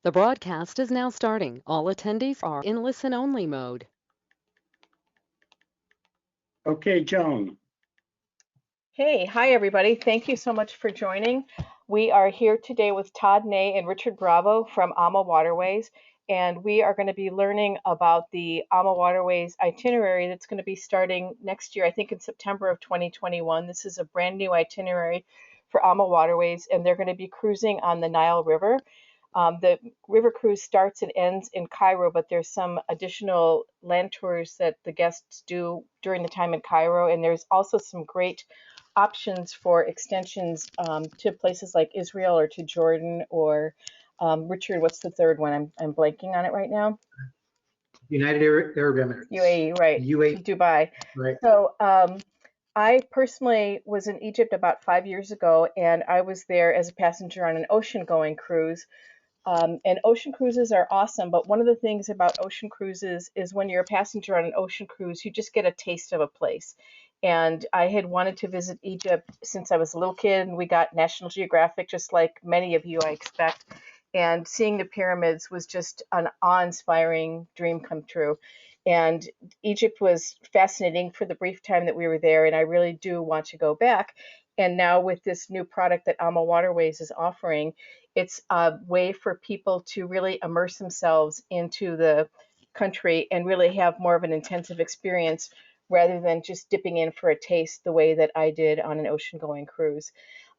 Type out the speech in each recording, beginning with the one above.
The broadcast is now starting. All attendees are in listen-only mode. Okay, Joan. Hey, hi everybody. Thank you so much for joining. We are here today with Todd Ney and Richard Bravo from AmaWaterways, and we are going to be learning about the AmaWaterways itinerary that's going to be starting next year, I think in September of 2021. This is a brand new itinerary for AmaWaterways, and they're going to be cruising on the Nile River. The river cruise starts and ends in Cairo, but there's some additional land tours that the guests do during the time in Cairo, and there's also some great options for extensions to places like Israel or to Jordan or Richard, what's the third one? I'm blanking on it right now. United Arab Emirates. UAE, right? UAE, Dubai. right. So I personally was in Egypt about 5 years ago, and I was there as a passenger on an ocean-going cruise. And ocean cruises are awesome, but one of the things about ocean cruises is when you're a passenger on an ocean cruise, you just get a taste of a place. And I had wanted to visit Egypt since I was a little kid, and we got National Geographic, just like many of you, I expect. And seeing the pyramids was just an awe-inspiring dream come true. And Egypt was fascinating for the brief time that we were there, and I really do want to go back. And now with this new product that AmaWaterways is offering, it's a way for people to really immerse themselves into the country and really have more of an intensive experience rather than just dipping in for a taste the way that I did on an ocean-going cruise.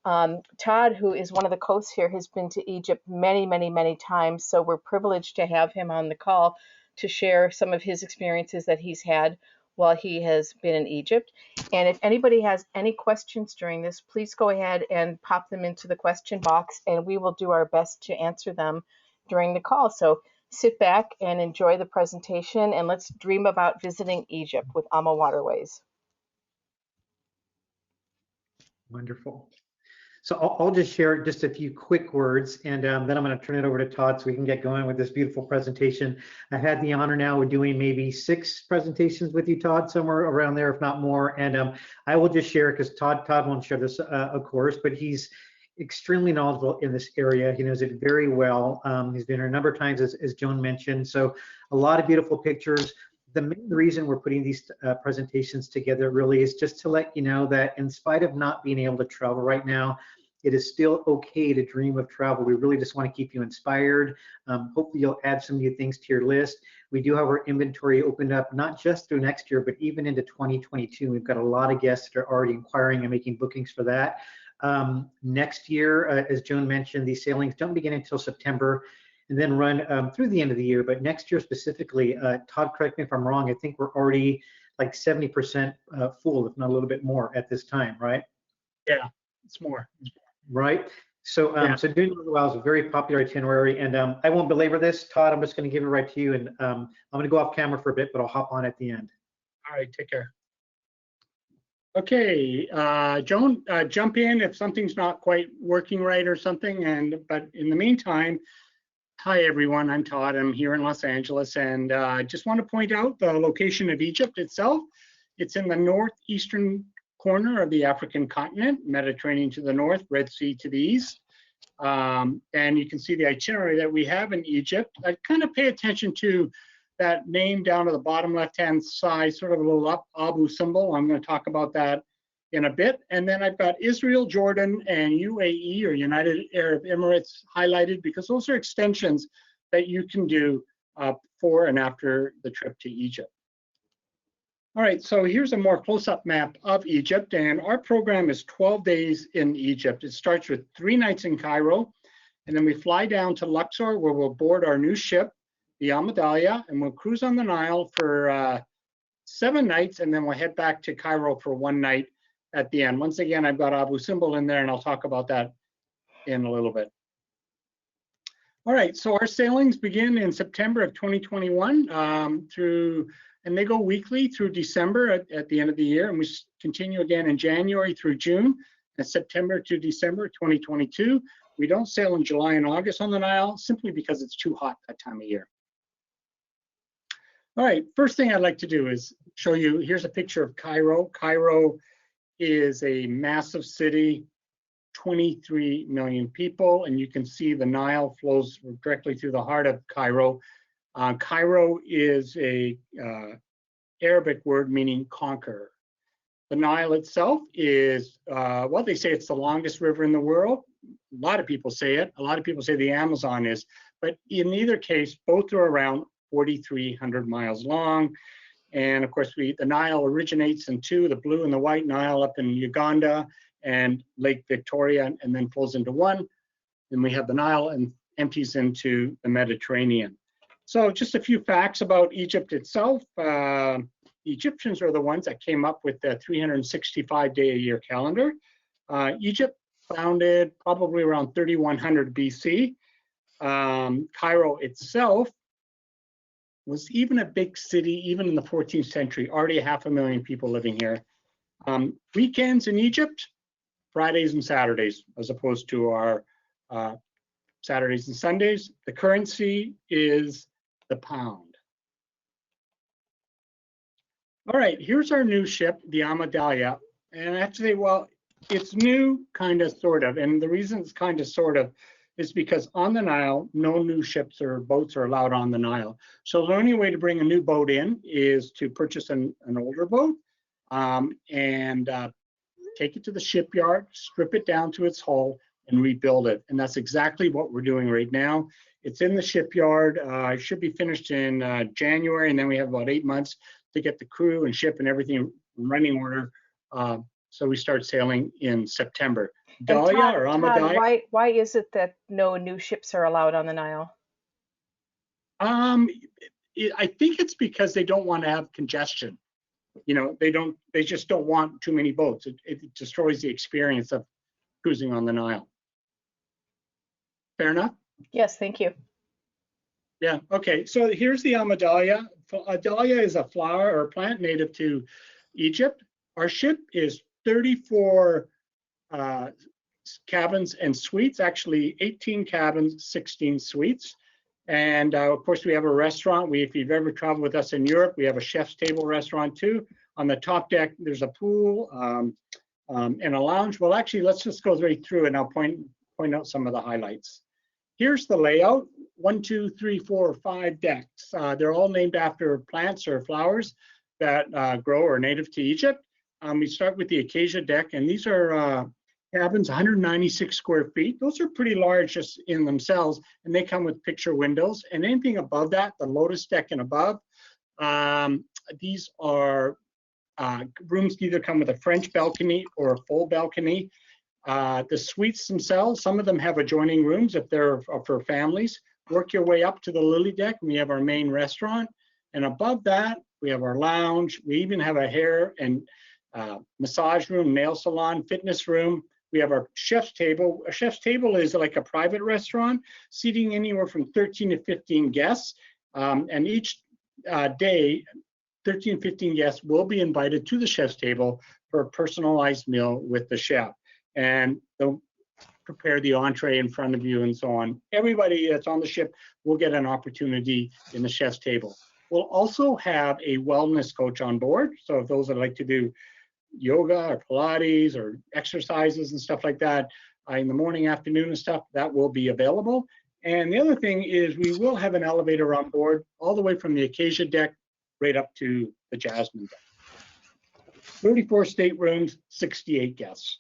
Todd, who is one of the hosts here, has been to Egypt many, many, many times, so we're privileged to have him on the call to share some of his experiences that he's had while he has been in Egypt. And if anybody has any questions during this, please go ahead and pop them into the question box, and we will do our best to answer them during the call. So sit back and enjoy the presentation, and let's dream about visiting Egypt with AmaWaterways. Wonderful. So I'll just share just a few quick words, and then I'm going to turn it over to Todd so we can get going with this beautiful presentation. I've had the honor now of doing maybe 6 presentations with you, Todd, somewhere around there, if not more. And I will just share, because Todd won't share this, of course, but he's extremely knowledgeable in this area. He knows it very well. He's been here a number of times, as Joan mentioned. So a lot of beautiful pictures. The main reason we're putting these presentations together really is just to let you know that in spite of not being able to travel right now, it is still okay to dream of travel. We really just want to keep you inspired. Hopefully you'll add some new things to your list. We do have our inventory opened up, not just through next year, but even into 2022. We've got a lot of guests that are already inquiring and making bookings for that. Next year, as Joan mentioned, these sailings don't begin until September and then run through the end of the year. But next year specifically, Todd, correct me if I'm wrong, I think we're already like 70% full, if not a little bit more at this time, right? Yeah, it's more. Right. So, so doing really well is a very popular itinerary, and I won't belabor this, Todd. I'm just going to give it right to you, and I'm going to go off camera for a bit, but I'll hop on at the end. All right, take care. Okay, Joan, jump in if something's not quite working right or something. But in the meantime, hi everyone, I'm Todd. I'm here in Los Angeles, and I just want to point out the location of Egypt itself. It's in the northeastern corner of the African continent, Mediterranean to the north, Red Sea to the east. And you can see the itinerary that we have in Egypt. I kind of pay attention to that name down to the bottom left-hand side, sort of a little Abu symbol. I'm going to talk about that in a bit. And then I've got Israel, Jordan, and UAE, or United Arab Emirates, highlighted because those are extensions that you can do for and after the trip to Egypt. All right, so here's a more close-up map of Egypt, and our program is 12 days in Egypt. It starts with 3 nights in Cairo, and then we fly down to Luxor, where we'll board our new ship, the AmaDahlia, and we'll cruise on the Nile for 7 nights, and then we'll head back to Cairo for 1 night at the end. Once again, I've got Abu Simbel in there, and I'll talk about that in a little bit. All right, so our sailings begin in September of 2021 and they go weekly through December at the end of the year, and we continue again in January through June, and September to December 2022. We don't sail in July and August on the Nile, simply because it's too hot that time of year. All right, first thing I'd like to do is show you, here's a picture of Cairo. Cairo is a massive city. 23 million people, and you can see the Nile flows directly through the heart of Cairo. Cairo is a Arabic word meaning conqueror. The Nile itself is, well, they say it's the longest river in the world. A lot of people say it. A lot of people say the Amazon is, but in either case, both are around 4,300 miles long. And of course, the Nile originates in two, the blue and the white Nile up in Uganda and Lake Victoria, and then flows into one. Then we have the Nile and empties into the Mediterranean. So just a few facts about Egypt itself. The Egyptians are the ones that came up with the 365-day-a-year calendar. Egypt founded probably around 3100 BC. Cairo itself was even a big city, even in the 14th century, already 500,000 people living here. Weekends in Egypt, Fridays and Saturdays, as opposed to our Saturdays and Sundays. The currency is the pound. All right, here's our new ship, the AmaDahlia. And I have to say, well, it's new, kind of, sort of. And the reason it's kind of, sort of, is because on the Nile, no new ships or boats are allowed on the Nile. So the only way to bring a new boat in is to purchase an older boat and take it to the shipyard, strip it down to its hull, and rebuild it. And that's exactly what we're doing right now. It's in the shipyard. It should be finished in January, and then we have about 8 months to get the crew and ship and everything in running order. So we start sailing in September. Dahlia or AmaDahlia? Why is it that no new ships are allowed on the Nile? I think it's because they don't want to have congestion. You know, they just don't want too many boats. It destroys the experience of cruising on the Nile. Fair enough? Yes, thank you. Yeah, okay, so here's the AmaDahlia. Dahlia is a flower or plant native to Egypt. Our ship is 34 cabins and suites, actually 18 cabins, 16 suites. And of course, we have a restaurant. If you've ever traveled with us in Europe, we have a chef's table restaurant too. On the top deck, there's a pool and a lounge. Well, actually, let's just go right through and I'll point out some of the highlights. Here's the layout: 1, 2, 3, 4, 5 decks. They're all named after plants or flowers that grow or are native to Egypt. We start with the acacia deck, and these are cabins, 196 square feet. Those are pretty large just in themselves, and they come with picture windows. And anything above that, the lotus deck and above, these are rooms either come with a French balcony or a full balcony. The suites themselves, some of them have adjoining rooms if they're for families. Work your way up to the lily deck, and we have our main restaurant. And above that, we have our lounge. We even have a hair and massage room, nail salon, fitness room. We have our chef's table. A chef's table is like a private restaurant, seating anywhere from 13 to 15 guests. And each day, 13, 15 guests will be invited to the chef's table for a personalized meal with the chef. And they'll prepare the entree in front of you and so on. Everybody that's on the ship will get an opportunity in the chef's table. We'll also have a wellness coach on board. So if those that like to do yoga or Pilates or exercises and stuff like that in the morning, afternoon and stuff, that will be available. And the other thing is we will have an elevator on board all the way from the acacia deck right up to the jasmine deck. 34 staterooms, 68 guests.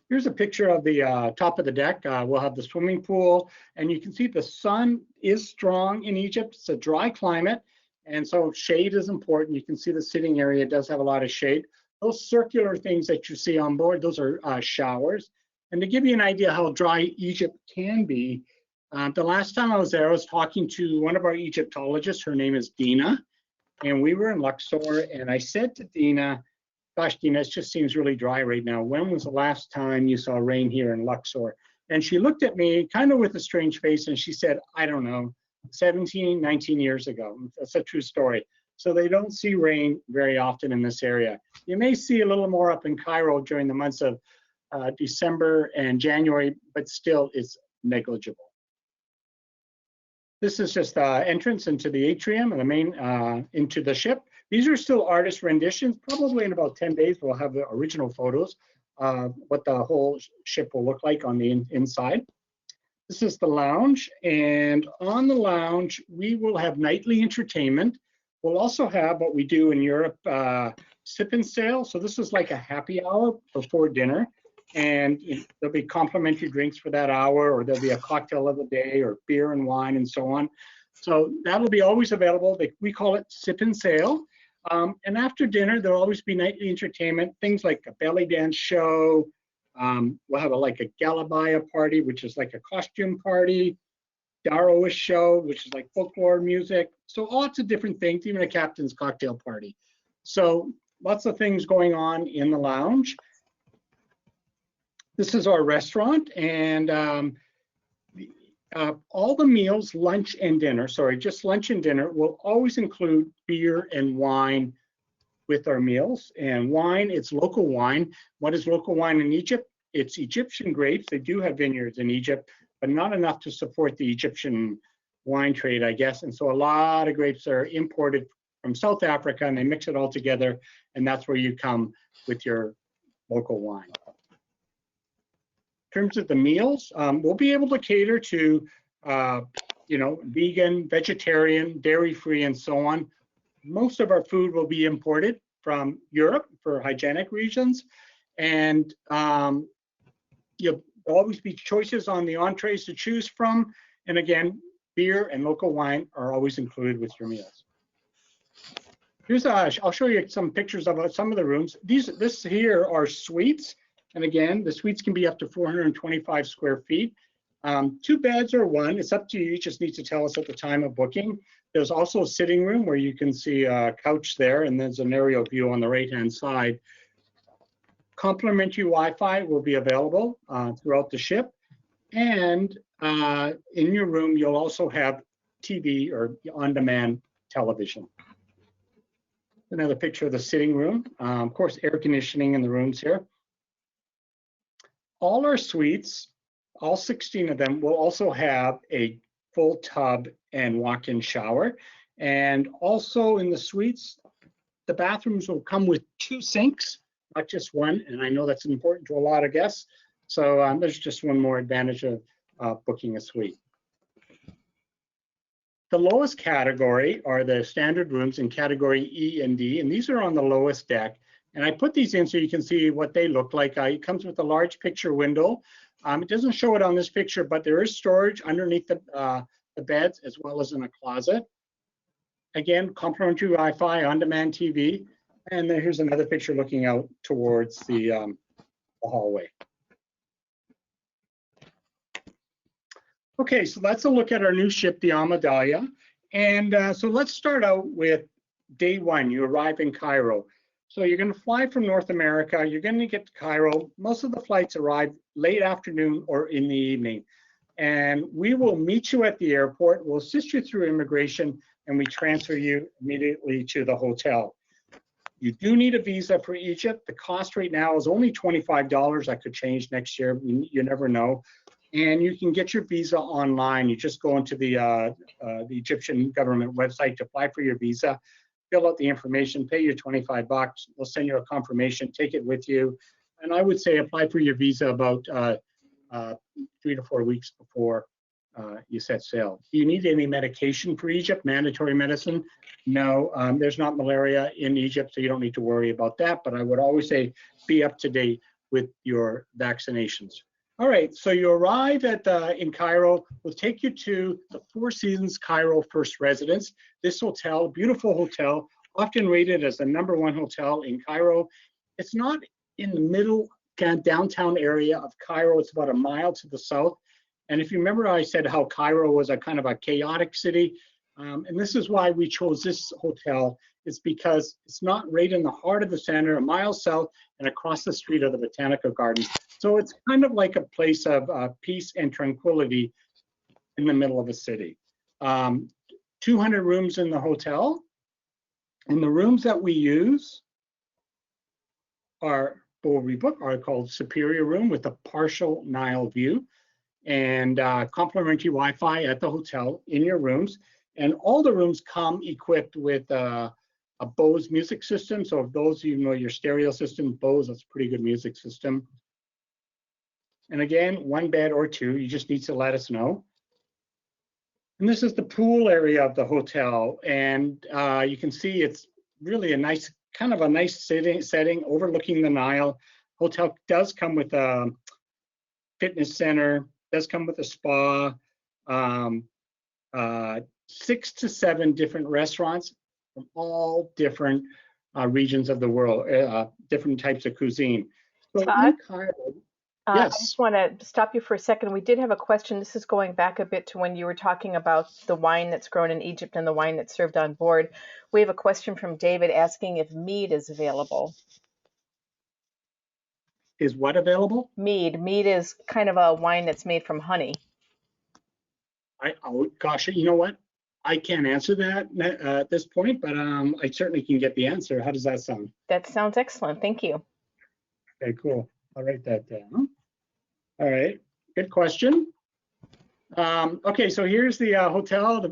Here's a picture of the top of the deck. We'll have the swimming pool, and you can see the sun is strong in Egypt. It's a dry climate, and so shade is important. You can see the sitting area does have a lot of shade. Those circular things that you see on board, those are showers. And to give you an idea how dry Egypt can be, the last time I was there, I was talking to one of our Egyptologists. Her name is Dina, and we were in Luxor, and I said to Dina, gosh, Dina, it just seems really dry right now. When was the last time you saw rain here in Luxor? And she looked at me kind of with a strange face, and she said, I don't know, 17, 19 years ago. That's a true story. So they don't see rain very often in this area. You may see a little more up in Cairo during the months of December and January, but still it's negligible. This is just the entrance into the atrium and the main into the ship. These are still artist renditions. Probably in about 10 days, we'll have the original photos. what the whole ship will look like on the inside. This is the lounge, and on the lounge, we will have nightly entertainment. We'll also have what we do in Europe, sip and sail. So this is like a happy hour before dinner, and there'll be complimentary drinks for that hour, or there'll be a cocktail of the day, or beer and wine, and so on. So that'll be always available. We call it sip and sail. And after dinner, there'll always be nightly entertainment, things like a belly dance show. We'll have like a galabaya party, which is like a costume party, Daroish show, which is like folklore music. So lots of different things, even a captain's cocktail party. So lots of things going on in the lounge. This is our restaurant, and all the meals, lunch and dinner, just lunch and dinner, will always include beer and wine with our meals. And wine, it's local wine. What is local wine in Egypt? It's Egyptian grapes. They do have vineyards in Egypt, but not enough to support the Egyptian wine trade, I guess. And so a lot of grapes are imported from South Africa, and they mix it all together, and that's where you come with your local wine. In terms of the meals, we'll be able to cater to, vegan, vegetarian, dairy-free, and so on. Most of our food will be imported from Europe for hygienic reasons, and there'll always be choices on the entrees to choose from. And again, beer and local wine are always included with your meals. Here's I'll show you some pictures of some of the rooms. This here are suites. And again, the suites can be up to 425 square feet. 2 beds or one, it's up to you. You just need to tell us at the time of booking. There's also a sitting room where you can see a couch there, and there's an aerial view on the right-hand side. Complimentary Wi-Fi will be available throughout the ship. And in your room, you'll also have TV or on-demand television. Another picture of the sitting room. Of course, air conditioning in the rooms here. All our suites, all 16 of them, will also have a full tub and walk-in shower. And also in the suites, the bathrooms will come with 2 sinks, not just one. And I know that's important to a lot of guests. So there's just one more advantage of booking a suite. The lowest category are the standard rooms in category E and D, and these are on the lowest deck. And I put these in so you can see what they look like. It comes with a large picture window. It doesn't show it on this picture, but there is storage underneath the beds as well as in a closet. Again, complimentary Wi-Fi, on-demand TV. And then here's another picture looking out towards the hallway. Okay, so that's a look at our new ship, the AmaDahlia. And so let's start out with day one. You arrive in Cairo. So you're going to fly from North America. You're going to get to Cairo. Most of the flights arrive late afternoon or in the evening. And we will meet you at the airport. We'll assist you through immigration, and we transfer you immediately to the hotel. You do need a visa for Egypt. The cost right now is only $25. That could change next year. You never know. And you can get your visa online. You just go into the Egyptian government website to apply for your visa, fill out the information, pay your $25. They'll send you a confirmation, take it with you. And I would say apply for your visa about 3 to 4 weeks before you set sail. Do you need any medication for Egypt, mandatory medicine? No, there's not malaria in Egypt, so you don't need to worry about that. But I would always say be up to date with your vaccinations. All right, so you arrive in Cairo. We'll take you to the Four Seasons Cairo First Residence. This hotel, beautiful hotel, often rated as the #1 hotel in Cairo. It's not in the middle kind of downtown area of Cairo. It's about a mile to the south. And if you remember, I said how Cairo was a kind of a chaotic city. And this is why we chose this hotel. It's because it's not right in the heart of the center, a mile south and across the street of the Botanical Gardens. So it's kind of like a place of peace and tranquility in the middle of a city. 200 rooms in the hotel. And the rooms that we use are called Superior Room with a partial Nile view, and complimentary Wi-Fi at the hotel in your rooms. And all the rooms come equipped with a Bose music system. So if those of you know your stereo system, Bose, that's a pretty good music system. And again, 1 bed or 2, you just need to let us know. And this is the pool area of the hotel. And you can see it's really a nice, kind of a nice setting overlooking the Nile. Hotel does come with a fitness center, does come with a spa, 6 to 7 different restaurants from all different regions of the world, different types of cuisine. So Todd? in Cairo, I yes. just want to stop you for a second. We did have a question. This is going back a bit to when you were talking about the wine that's grown in Egypt and the wine that's served on board. We have a question from David asking if mead is available. Is what available? Mead. Mead is kind of a wine that's made from honey. Oh gosh, you know what? I can't answer that at this point, but I certainly can get the answer. How does that sound? That sounds excellent. Thank you. Okay, cool. I'll write that down. All right, good question. Okay, so here's the hotel.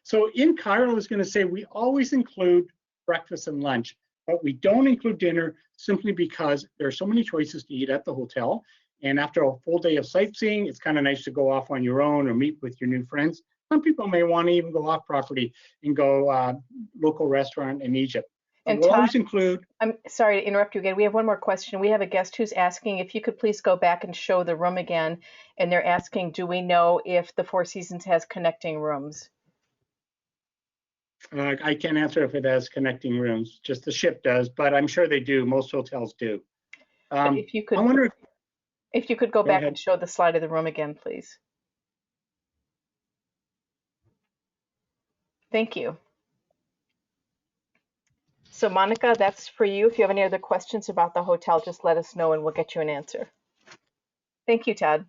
So in Cairo, I was going to say we always include breakfast and lunch, but we don't include dinner simply because there are so many choices to eat at the hotel. And after a full day of sightseeing, it's kind of nice to go off on your own or meet with your new friends. Some people may want to even go off property and go local restaurant in Egypt. And we'll Todd, always include. I'm sorry to interrupt you again. We have one more question. We have a guest who's asking if you could please go back and show the room again. And they're asking, do we know if the Four Seasons has connecting rooms? I can't answer if it has connecting rooms. Just the ship does, but I'm sure they do. Most hotels do. If you could, I wonder if you could go back ahead. and show the slide of the room again, please. Thank you. So Monica, that's for you. If you have any other questions about the hotel, just let us know and we'll get you an answer. Thank you, Todd.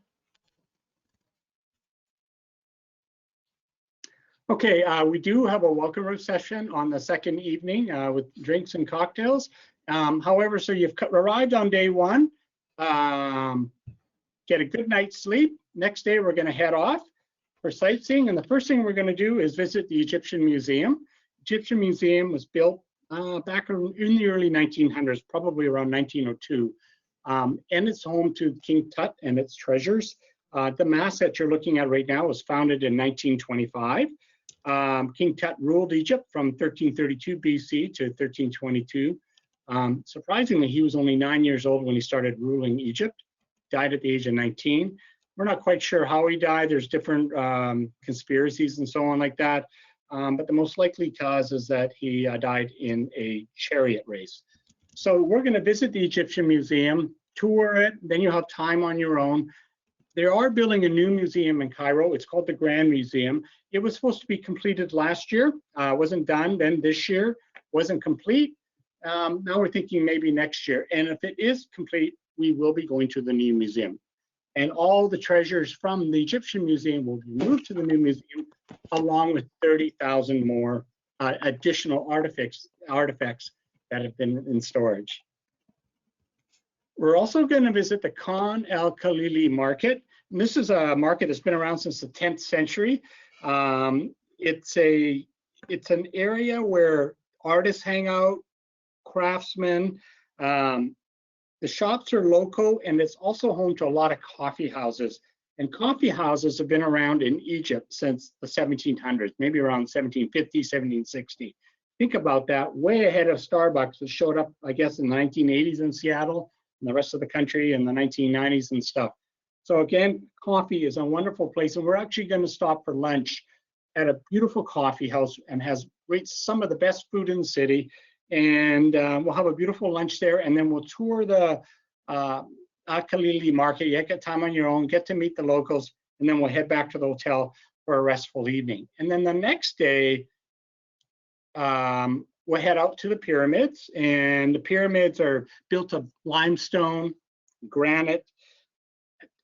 Okay, we do have a welcome room session on the second evening with drinks and cocktails. However, so you've arrived on day 1, get a good night's sleep. Next day, we're going to head off for sightseeing. And the first thing we're going to do is visit the Egyptian Museum. Egyptian Museum was built back in the early 1900s, probably around 1902. And it's home to King Tut and its treasures. The mast that you're looking at right now was founded in 1925. King Tut ruled Egypt from 1332 BC to 1322. Surprisingly, he was only 9 years old when he started ruling Egypt, died at the age of 19. We're not quite sure how he died. There's different conspiracies and so on like that. But the most likely cause is that he died in a chariot race. So we're going to visit the Egyptian Museum, tour it, then you'll have time on your own. They are building a new museum in Cairo. It's called the Grand Museum. It was supposed to be completed last year. Wasn't done. Then this year wasn't complete. Now we're thinking maybe next year. And if it is complete, we will be going to the new museum. And all the treasures from the Egyptian Museum will be moved to the new museum, along with 30,000 more additional artifacts that have been in storage. We're also going to visit the Khan el-Khalili market. And this is a market that's been around since the 10th century. It's an area where artists hang out, craftsmen. The shops are local, and it's also home to a lot of coffee houses. And coffee houses have been around in Egypt since the 1700s, maybe around 1750, 1760. Think about that, way ahead of Starbucks, that showed up, I guess, in the 1980s in Seattle and the rest of the country in the 1990s and stuff. So again, coffee is a wonderful place, and we're actually going to stop for lunch at a beautiful coffee house and rates some of the best food in the city. And we'll have a beautiful lunch there, and then we'll tour the Al-Khalili market. You get time on your own, get to meet the locals, and then we'll head back to the hotel for a restful evening. And then the next day, we'll head out to the pyramids, and the pyramids are built of limestone, granite.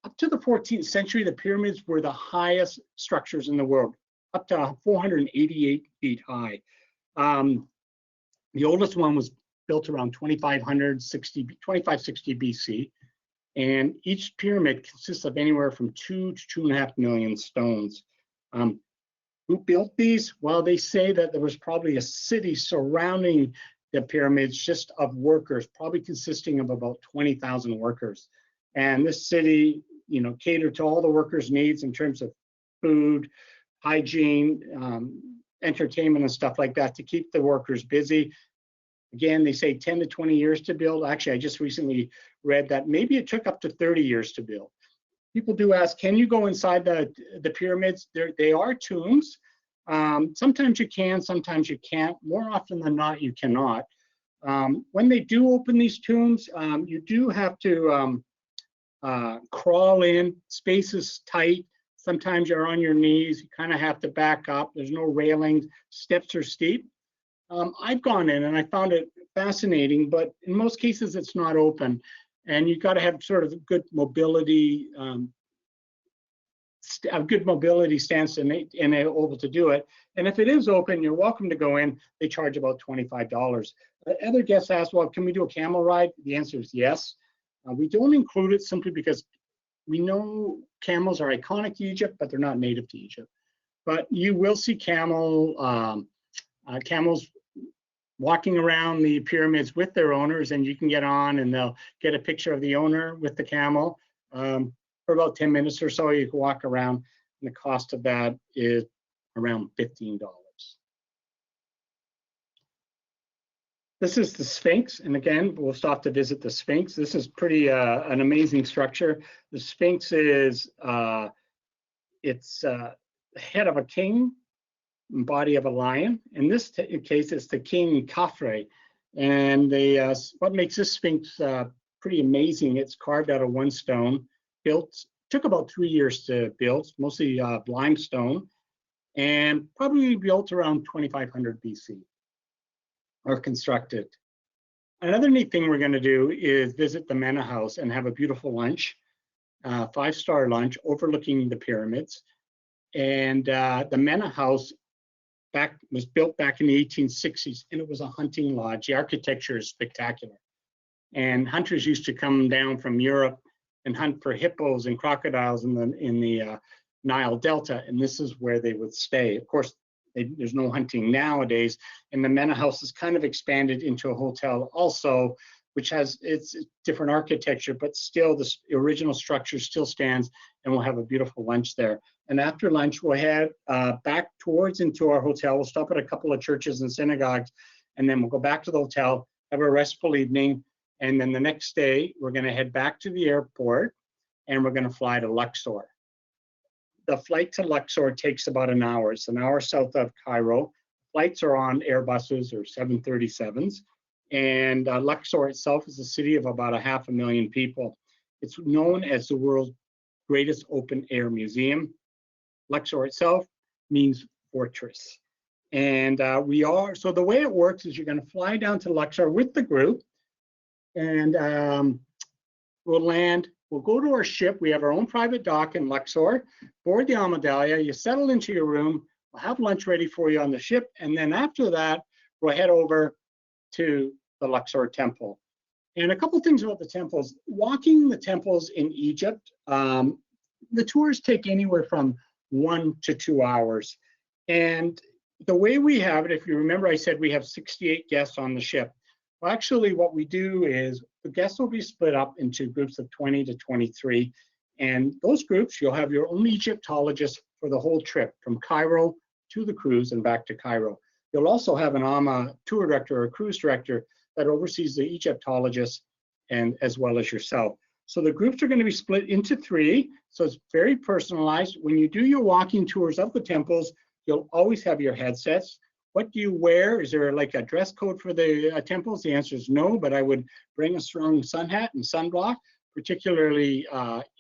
Up to the 14th century, the pyramids were the highest structures in the world, up to 488 feet high. The oldest one was built around 2560 BC, and each pyramid consists of anywhere from 2 to 2.5 million stones. Who built these? Well, they say that there was probably a city surrounding the pyramids just of workers, probably consisting of about 20,000 workers. And this city, you know, catered to all the workers' needs in terms of food, hygiene, entertainment and stuff like that to keep the workers busy. Again, they say 10 to 20 years to build. Actually, I just recently read that maybe it took up to 30 years to build. People do ask, can you go inside the pyramids? They are tombs. Sometimes you can, sometimes you can't. More often than not, you cannot. When they do open these tombs, you do have to crawl in. Space is tight. Sometimes you're on your knees. You kind of have to back up. There's no railings. Steps are steep. I've gone in and I found it fascinating, but in most cases it's not open. And you've got to have sort of good mobility, a good mobility stance and able to do it. And if it is open, you're welcome to go in. They charge about $25. Other guests ask, well, can we do a camel ride? The answer is yes. We don't include it simply because we know camels are iconic to Egypt, but they're not native to Egypt. But you will see camels walking around the pyramids with their owners, and you can get on and they'll get a picture of the owner with the camel. For about 10 minutes or so, you can walk around, and the cost of that is around $15. This is the Sphinx, and again, we'll stop to visit the Sphinx. This is pretty an amazing structure. The Sphinx is it's the head of a king, body of a lion. In this case, it's the king Khafre. And what makes this Sphinx pretty amazing, it's carved out of one stone, took about 3 years to build, mostly limestone, and probably built around 2500 BC, or constructed. Another neat thing we're going to do is visit the Mena House and have a beautiful lunch, 5-star lunch overlooking the pyramids. And the Mena House was built back in the 1860s, and it was a hunting lodge. The architecture is spectacular. And hunters used to come down from Europe and hunt for hippos and crocodiles in the Nile Delta, and this is where they would stay. Of course, there's no hunting nowadays, and the Mena House is kind of expanded into a hotel also, which has its different architecture, but still the original structure still stands, and we'll have a beautiful lunch there. And after lunch, we'll head back into our hotel. We'll stop at a couple of churches and synagogues, and then we'll go back to the hotel, have a restful evening, and then the next day, we're going to head back to the airport, and we're going to fly to Luxor. The flight to Luxor takes about an hour. It's an hour south of Cairo. Flights are on Airbuses or 737s. And Luxor itself is a city of about 500,000 people. It's known as the world's greatest open air museum. Luxor itself means fortress. And so the way it works is you're going to fly down to Luxor with the group, and we'll land. We'll go to our ship. We have our own private dock in Luxor, board the AmaDahlia, you settle into your room, we'll have lunch ready for you on the ship, and then after that, we'll head over to the Luxor temple. And a couple things about the temples. Walking the temples in Egypt, the tours take anywhere from 1 to 2 hours. And the way we have it, if you remember, I said we have 68 guests on the ship. Well, actually, what we do is the guests will be split up into groups of 20 to 23. And those groups, you'll have your own Egyptologist for the whole trip, from Cairo to the cruise and back to Cairo. You'll also have an AMA tour director or cruise director that oversees the Egyptologists, and as well as yourself. So the groups are going to be split into 3. So it's very personalized. When you do your walking tours of the temples, you'll always have your headsets. What do you wear? Is there like a dress code for the temples? The answer is no, but I would bring a strong sun hat and sunblock, particularly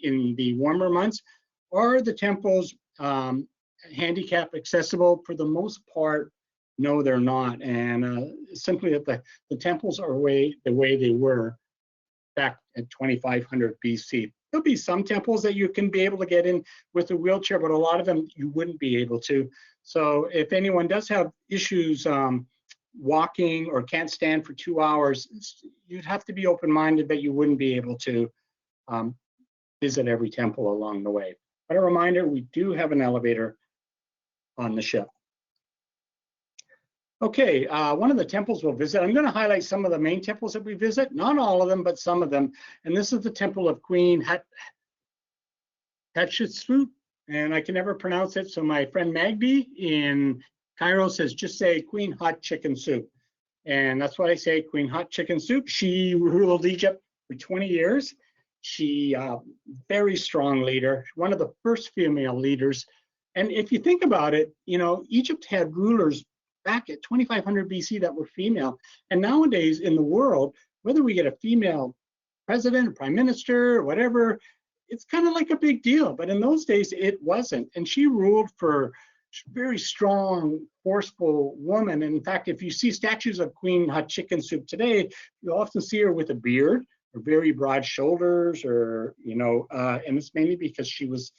in the warmer months. Are the temples handicap accessible? For the most part, no, they're not. And simply that the temples are the way they were back at 2500 BC. There'll be some temples that you can be able to get in with a wheelchair, but a lot of them you wouldn't be able to. So if anyone does have issues walking or can't stand for 2 hours, you'd have to be open-minded that you wouldn't be able to visit every temple along the way. But a reminder, we do have an elevator on the ship. Okay, one of the temples we'll visit, I'm going to highlight some of the main temples that we visit, not all of them, but some of them. And this is the temple of Queen Hatshepsut, and I can never pronounce it. So my friend Magdi in Cairo says, just say Queen Hot Chicken Soup. And that's what I say, Queen Hot Chicken Soup. She ruled Egypt for 20 years. She, very strong leader, one of the first female leaders. And if you think about it, you know, Egypt had rulers back at 2500 BC that were female. And nowadays in the world, whether we get a female president, prime minister, or whatever, it's kind of like a big deal. But in those days, it wasn't. And she ruled for very strong, forceful woman. And in fact, if you see statues of Queen Hot Chicken Soup today, you often see her with a beard or very broad shoulders, or, you know, and it's mainly because she was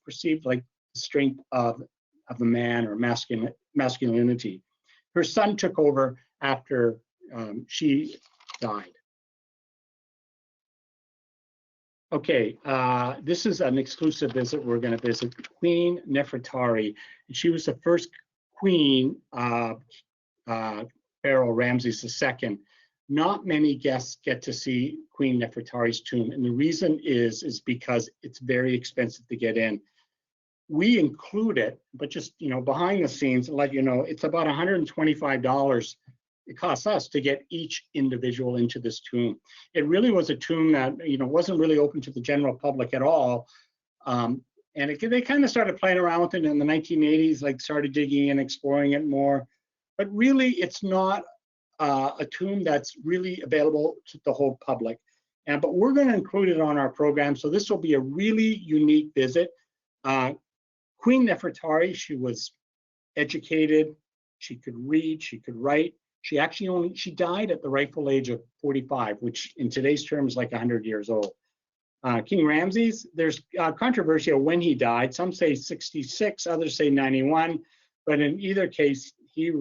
perceived like the strength of a man, or masculinity. Her son took over after she died. Okay, this is an exclusive visit. We're going to visit Queen Nefertari. And she was the first queen of Pharaoh Ramses II. Not many guests get to see Queen Nefertari's tomb, and the reason is because it's very expensive to get in. We include it, but just, you know, behind the scenes, let you know, it's about $125 it costs us to get each individual into this tomb. It really was a tomb that, you know, wasn't really open to the general public at all. And they kind of started playing around with it in the 1980s, like started digging and exploring it more. But really, it's not a tomb that's really available to the whole public. But we're going to include it on our program, so this will be a really unique visit. Queen Nefertari, she was educated, she could read, she could write. She died at the rightful age of 45, which in today's terms is like 100 years old. King Ramses, there's controversy on when he died. Some say 66, others say 91, but in either case, he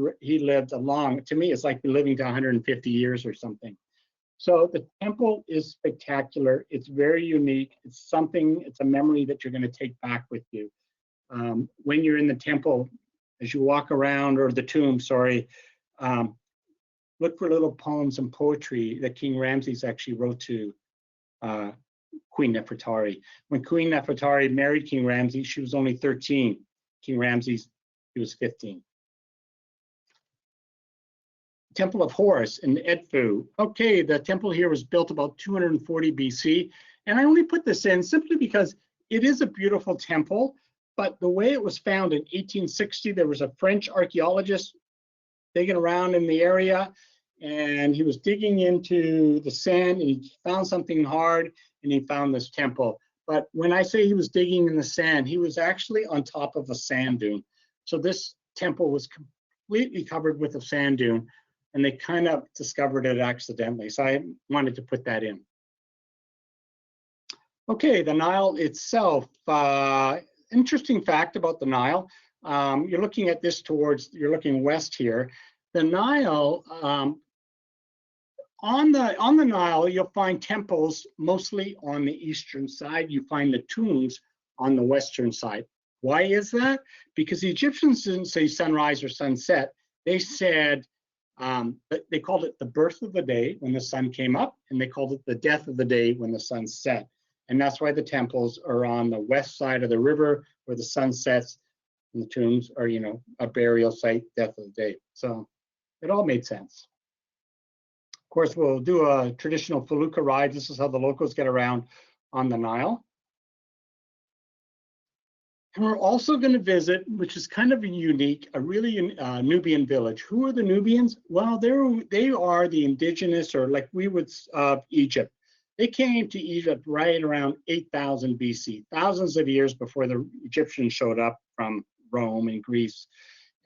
lived a long, to me, it's like living to 150 years or something. So the temple is spectacular. It's very unique. It's a memory that you're going to take back with you. When you're in the temple, as you walk around, or the tomb, sorry, look for little poems and poetry that King Ramses actually wrote to Queen Nefertari. When Queen Nefertari married King Ramses, she was only 13. King Ramses, he was 15. Temple of Horus in Edfu. Okay, the temple here was built about 240 BC. And I only put this in simply because it is a beautiful temple, but the way it was found in 1860, there was a French archaeologist digging around in the area, and he was digging into the sand, and he found something hard, and he found this temple. But when I say he was digging in the sand, he was actually on top of a sand dune. So this temple was completely covered with a sand dune, and they kind of discovered it accidentally. So I wanted to put that in. Okay, the Nile itself. Interesting fact about the Nile. You're looking at this you're looking west here. The Nile, on the Nile, you'll find temples mostly on the eastern side. You find the tombs on the western side. Why is that? Because the Egyptians didn't say sunrise or sunset. They said, they called it the birth of the day when the sun came up, and they called it the death of the day when the sun set. And that's why the temples are on the west side of the river where the sun sets, and the tombs are, you know, a burial site, death of the day. So it all made sense. Of course, we'll do a traditional felucca ride. This is how the locals get around on the Nile. And we're also going to visit, which is kind of unique, a really Nubian village. Who are the Nubians? Well, they are the indigenous, or like we would, Egypt. They came to Egypt right around 8000 BC, thousands of years before the Egyptians showed up from Rome and Greece.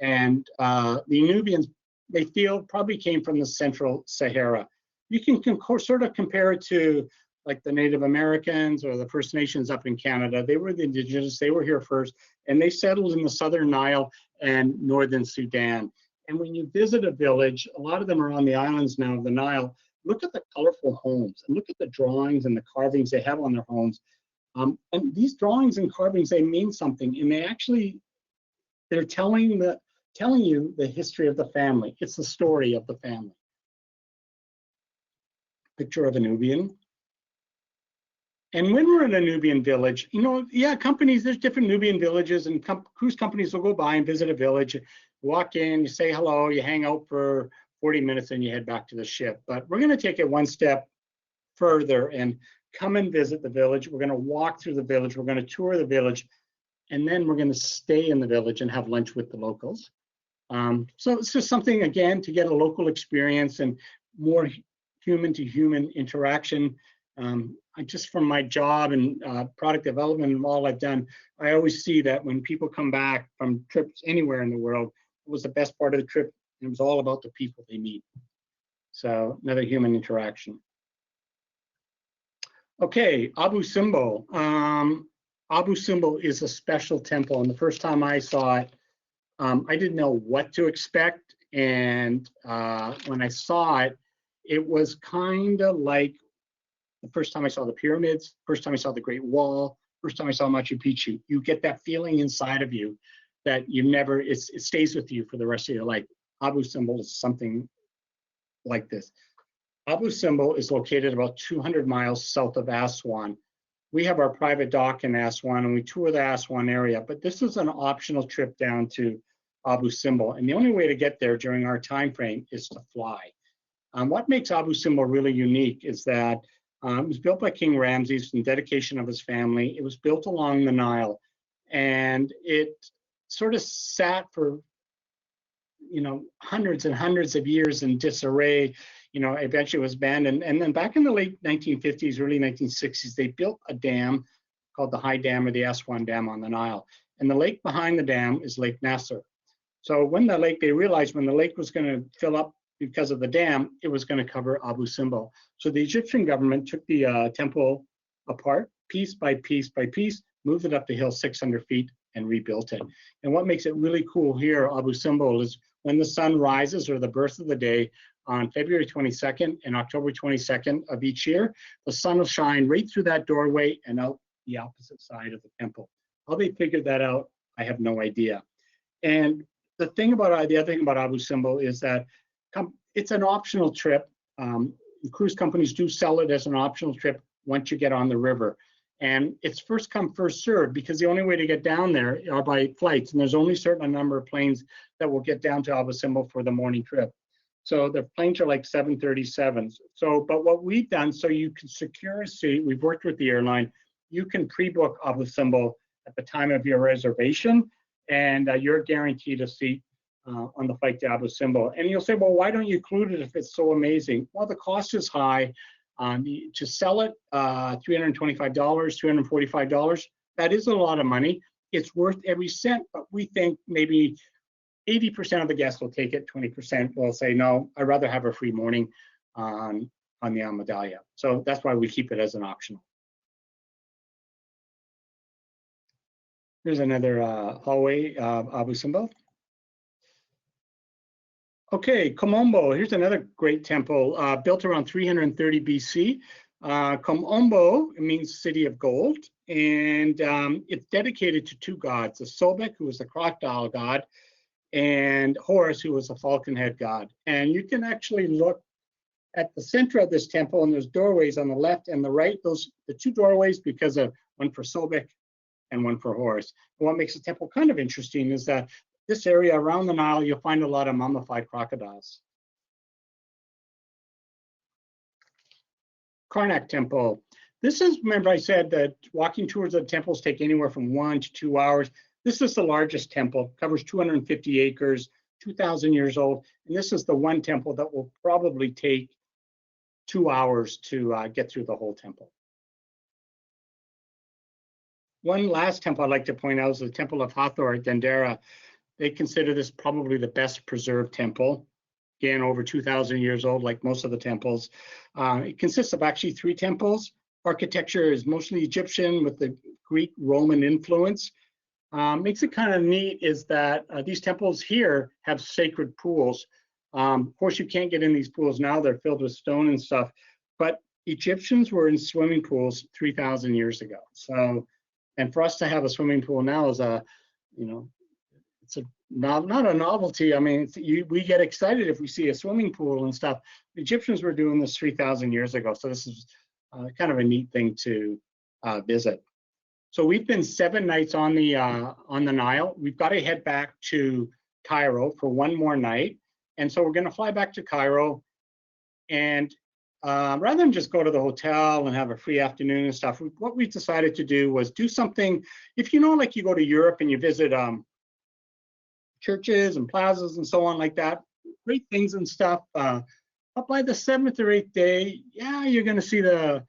And the Nubians, they feel, probably came from the central Sahara. You can sort of compare it to like the Native Americans or the First Nations up in Canada. They were the indigenous, they were here first, and they settled in the southern Nile and northern Sudan. And when you visit a village, a lot of them are on the islands now of the Nile. Look at the colorful homes, and look at the drawings and the carvings they have on their homes. And these drawings and carvings, they mean something, and they They're telling you the history of the family. It's the story of the family. Picture of a Nubian. And when we're in a Nubian village, you know, yeah, companies, there's different Nubian villages, and cruise companies will go by and visit a village. You walk in, you say hello, you hang out for 40 minutes, and you head back to the ship. But we're going to take it one step further and come and visit the village. We're going to walk through the village. We're going to tour the village, and then we're going to stay in the village and have lunch with the locals. So it's just something, again, to get a local experience and more human-to-human interaction. I just, from my job and product development and all I've done, I always see that when people come back from trips anywhere in the world, it was the best part of the trip. And it was all about the people they meet. So another human interaction. Okay, Abu Simbel. Abu Simbel is a special temple, and the first time I saw it, I didn't know what to expect. And when I saw it, it was kind of like the first time I saw the pyramids, first time I saw the Great Wall, first time I saw Machu Picchu. You get that feeling inside of you that you never, it stays with you for the rest of your life. Abu Simbel is something like this. Abu Simbel is located about 200 miles south of Aswan. We have our private dock in Aswan, and we tour the Aswan area, but this is an optional trip down to Abu Simbel. And the only way to get there during our time frame is to fly. What makes Abu Simbel really unique is that it was built by King Ramses in dedication of his family. It was built along the Nile, and it sort of sat for, you know, hundreds and hundreds of years in disarray. You know, eventually it was abandoned. And then back in the late 1950s, early 1960s, they built a dam called the High Dam, or the Aswan Dam, on the Nile. And the lake behind the dam is Lake Nasser. So when they realized when the lake was going to fill up because of the dam, it was going to cover Abu Simbel. So the Egyptian government took the temple apart, piece by piece by piece, moved it up the hill 600 feet and rebuilt it. And what makes it really cool here, Abu Simbel, is when the sun rises, or the birth of the day, on February 22nd and October 22nd of each year, the sun will shine right through that doorway and out the opposite side of the temple. How they figured that out, I have no idea. And the other thing about Abu Simbel is that it's an optional trip. Cruise companies do sell it as an optional trip once you get on the river. And it's first come, first served, because the only way to get down there are by flights. And there's only a certain number of planes that will get down to Abu Simbel for the morning trip. So the planes are like 737s. So, but what we've done, so you can secure a seat, we've worked with the airline, you can pre-book Abu Simbel at the time of your reservation, and you're guaranteed a seat on the flight to Abu Simbel. And you'll say, well, why don't you include it if it's so amazing? Well, the cost is high. To sell it, $325, $345, that is a lot of money. It's worth every cent, but we think maybe 80% of the guests will take it, 20% will say, no, I'd rather have a free morning on the AmaDahlia. So that's why we keep it as an optional. Here's another hallway of Abu Simbel. Okay, Komombo, here's another great temple built around 330 BC. Komombo means city of gold, and it's dedicated to two gods, the Sobek, who was the crocodile god, and Horus, who was the falcon head god. And you can actually look at the center of this temple, and there's doorways on the left and the right. Those the two doorways, because of one for Sobek and one for Horus. And what makes the temple kind of interesting is that this area around the Nile, you'll find a lot of mummified crocodiles. Karnak Temple. This is, remember I said that walking tours of the temples take anywhere from 1 to 2 hours. This is the largest temple, covers 250 acres, 2,000 years old. And this is the one temple that will probably take 2 hours to get through the whole temple. One last temple I'd like to point out is the Temple of Hathor at Dendera. They consider this probably the best preserved temple. Again, over 2,000 years old, like most of the temples. It consists of actually 3 temples. Architecture is mostly Egyptian with the Greek Roman influence. Makes it kind of neat is that these temples here have sacred pools. Of course, you can't get in these pools now. They're filled with stone and stuff. But Egyptians were in swimming pools 3,000 years ago. So, and for us to have a swimming pool now is not a novelty. I mean, we get excited if we see a swimming pool and stuff. The Egyptians were doing this 3,000 years ago, so this is kind of a neat thing to visit. So we've been 7 nights on the Nile. We've got to head back to Cairo for 1 more night, and so we're going to fly back to Cairo. And rather than just go to the hotel and have a free afternoon and stuff, what we decided to do was do something. If you know, like you go to Europe and you visit churches and plazas and so on like that, great things and stuff. But by the 7th or 8th day, yeah, you're going to see the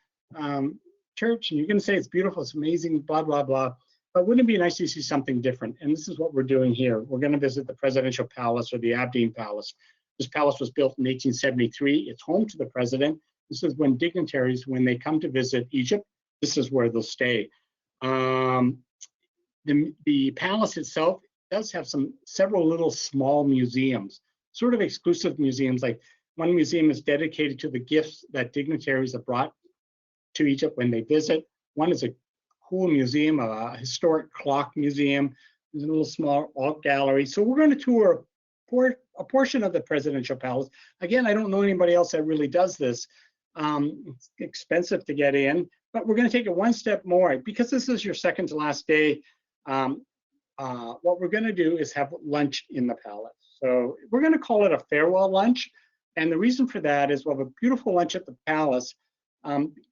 church and you're going to say it's beautiful, it's amazing, blah, blah, blah. But wouldn't it be nice to see something different? And this is what we're doing here. We're going to visit the Presidential Palace, or the Aberdeen Palace. This palace was built in 1873. It's home to the president. This is when dignitaries, when they come to visit Egypt, this is where they'll stay. The palace itself does have several little small museums, sort of exclusive museums. Like one museum is dedicated to the gifts that dignitaries have brought to Egypt when they visit. One is a cool museum, a historic clock museum. There's a little small art gallery. So we're going to tour a portion of the presidential palace. Again, I don't know anybody else that really does this. It's expensive to get in, but we're going to take it one step more. Because this is your second to last day, what we're going to do is have lunch in the palace. So we're going to call it a farewell lunch. And the reason for that is we'll have a beautiful lunch at the palace,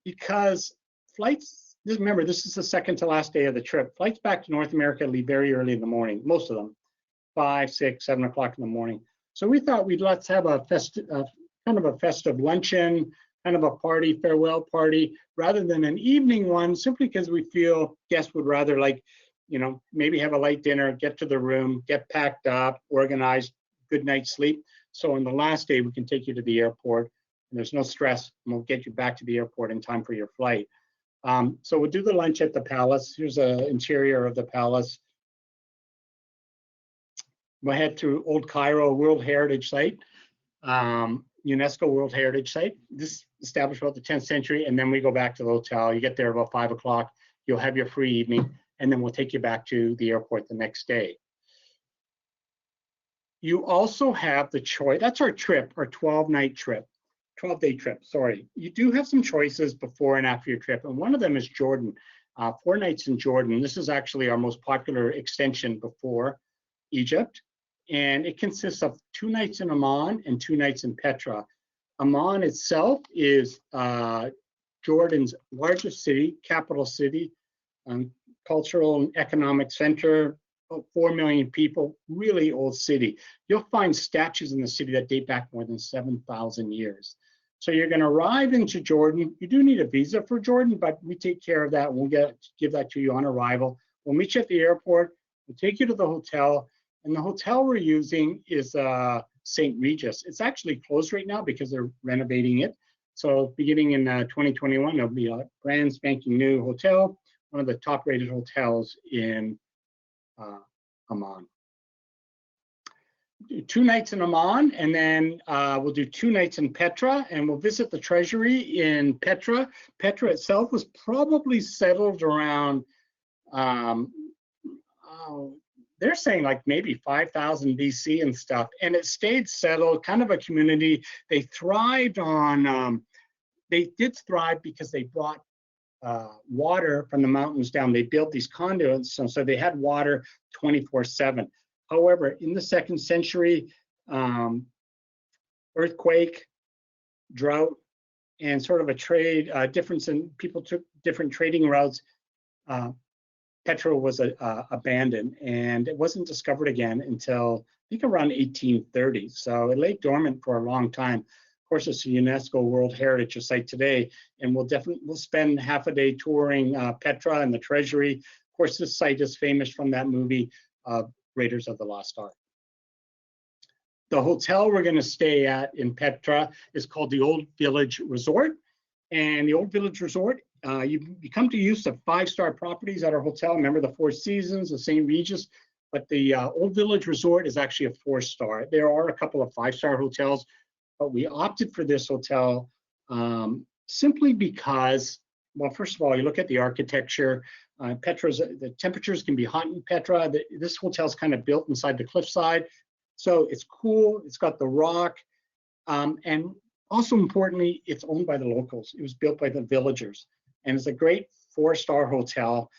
because flights, remember, this is the second to last day of the trip. Flights back to North America leave very early in the morning, most of them, 5, 6, 7 o'clock in the morning. So we thought let's have a kind of a festive luncheon, kind of a party, farewell party, rather than an evening one, simply because we feel guests would rather, like, you know, maybe have a light dinner, get to the room, get packed up, organized, good night's sleep. So on the last day, we can take you to the airport, and there's no stress, and we'll get you back to the airport in time for your flight. So we'll do the lunch at the palace. Here's an interior of the palace. We'll head to Old Cairo World Heritage Site, UNESCO World Heritage Site. This established about the 10th century, and then we go back to the hotel. You get there about 5 o'clock. You'll have your free evening, and then we'll take you back to the airport the next day. You also have the choice. That's our trip, our 12-night trip, 12-day trip, sorry. You do have some choices before and after your trip, and one of them is Jordan, 4 nights in Jordan. This is actually our most popular extension before Egypt, and it consists of 2 nights in Amman and 2 nights in Petra. Amman itself is Jordan's largest city, capital city, cultural and economic center, 4 million people, really old city. You'll find statues in the city that date back more than 7,000 years. So you're going to arrive into Jordan. You do need a visa for Jordan, but we take care of that. We'll give that to you on arrival. We'll meet you at the airport. We'll take you to the hotel. And the hotel we're using is St. Regis. It's actually closed right now because they're renovating it. So beginning in 2021, there'll be a brand spanking new hotel, one of the top rated hotels in Amman. 2 nights in Amman, and then we'll do 2 nights in Petra, and we'll visit the treasury in Petra. Petra itself was probably settled around, they're saying like maybe 5,000 BC and stuff, and it stayed settled, kind of a community. They thrived on, they did thrive because they brought water from the mountains down. They built these conduits, so they had water 24/7. However, in the 2nd century, earthquake, drought, and sort of a trade difference in people took different trading routes. Petra was abandoned, and it wasn't discovered again until I think around 1830. So it lay dormant for a long time. Of course, it's a UNESCO World Heritage Site today, and we'll spend half a day touring Petra and the treasury. Of course, this site is famous from that movie, Raiders of the Lost Ark. The hotel we're going to stay at in Petra is called the Old Village Resort, and the Old Village Resort, you come to use of 5-star properties at our hotel. Remember the 4 Seasons, the St. Regis, but the Old Village Resort is actually a 4-star. There are a couple of 5-star hotels, but we opted for this hotel simply because, well, first of all, you look at the architecture. The temperatures can be hot in Petra. This hotel's kind of built inside the cliffside. So it's cool, it's got the rock. And also importantly, it's owned by the locals. It was built by the villagers. And it's a great 4-star hotel.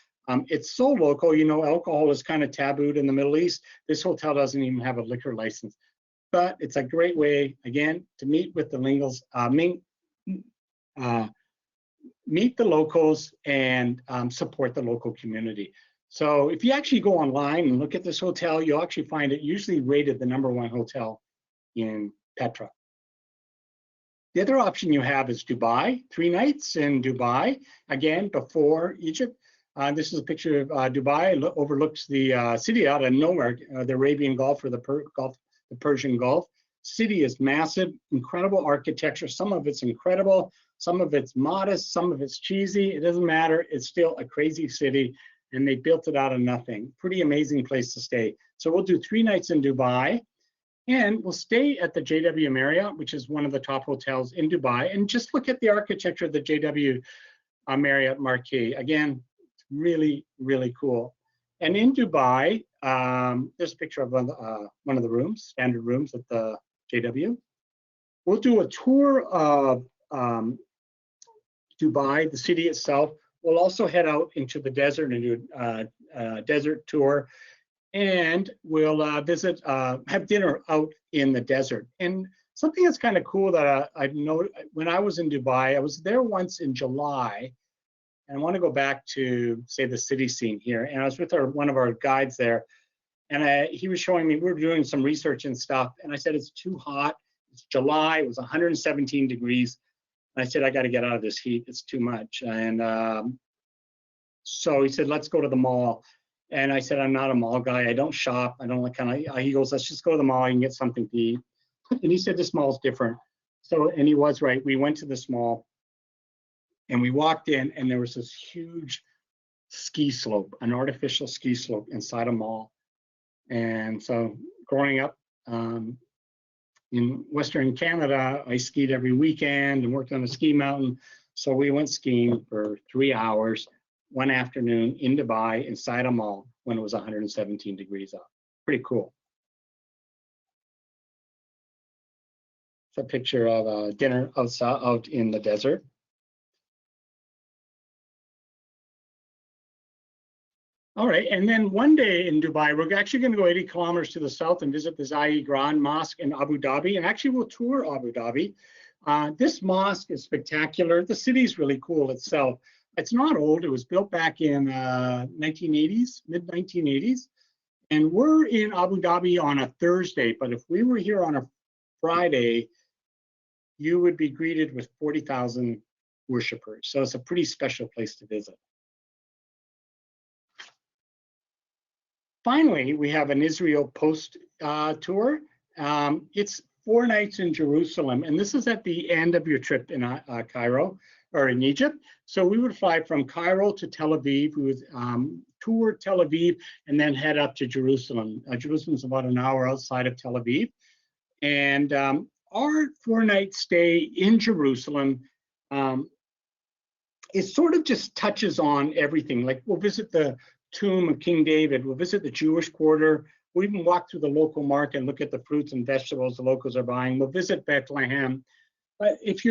It's so local, you know, alcohol is kind of tabooed in the Middle East. This hotel doesn't even have a liquor license. But it's a great way, again, to meet with the locals, meet the locals and support the local community. So if you actually go online and look at this hotel, you'll actually find it usually rated the #1 hotel in Petra. The other option you have is Dubai, 3 nights in Dubai, again, before Egypt. This is a picture of Dubai. It overlooks the city out of nowhere, the Arabian Gulf or the Persian Gulf. City is massive, incredible architecture. Some of it's incredible, some of it's modest, some of it's cheesy. It doesn't matter. It's still a crazy city, and they built it out of nothing. Pretty amazing place to stay. So we'll do 3 nights in Dubai, and we'll stay at the JW Marriott, which is one of the top hotels in Dubai, and just look at the architecture of the JW Marriott Marquis. Again, it's really, really cool. And in Dubai, there's a picture of one of the rooms, standard rooms at the JW. We'll do a tour of Dubai, the city itself. We'll also head out into the desert and do a desert tour. And we'll have dinner out in the desert. And something that's kind of cool that I've noticed when I was in Dubai, I was there once in July, and I want to go back to, say, the city scene here. And I was with one of our guides there, and he was showing me, we were doing some research and stuff, and I said, it's too hot. It's July, it was 117 degrees. And I said, I got to get out of this heat, it's too much. And so he said, let's go to the mall. And I said, I'm not a mall guy. I don't shop. I don't like he goes, let's just go to the mall and get something to eat. And he said, this mall's different. So, and he was right. We went to this mall and we walked in, and there was this huge ski slope, an artificial ski slope inside a mall. And so growing up in Western Canada, I skied every weekend and worked on a ski mountain. So we went skiing for 3 hours. One afternoon in Dubai inside a mall when it was 117 degrees out. Pretty cool. It's a picture of a dinner out in the desert. All right, and then one day in Dubai, we're actually going to go 80 kilometers to the south and visit the Zahi Grand Mosque in Abu Dhabi, and actually we'll tour Abu Dhabi. This mosque is spectacular. The city is really cool itself. It's not old. It was built back in 1980s, mid-1980s. And we're in Abu Dhabi on a Thursday, but if we were here on a Friday, you would be greeted with 40,000 worshipers. So it's a pretty special place to visit. Finally, we have an Israel post tour. It's 4 nights in Jerusalem, and this is at the end of your trip in Cairo, or in Egypt. So we would fly from Cairo to Tel Aviv. We would tour Tel Aviv and then head up to Jerusalem. Jerusalem's about an hour outside of Tel Aviv. And our 4-night stay in Jerusalem, it sort of just touches on everything. Like we'll visit the tomb of King David. We'll visit the Jewish quarter. We'll even walk through the local market and look at the fruits and vegetables the locals are buying. We'll visit Bethlehem. But if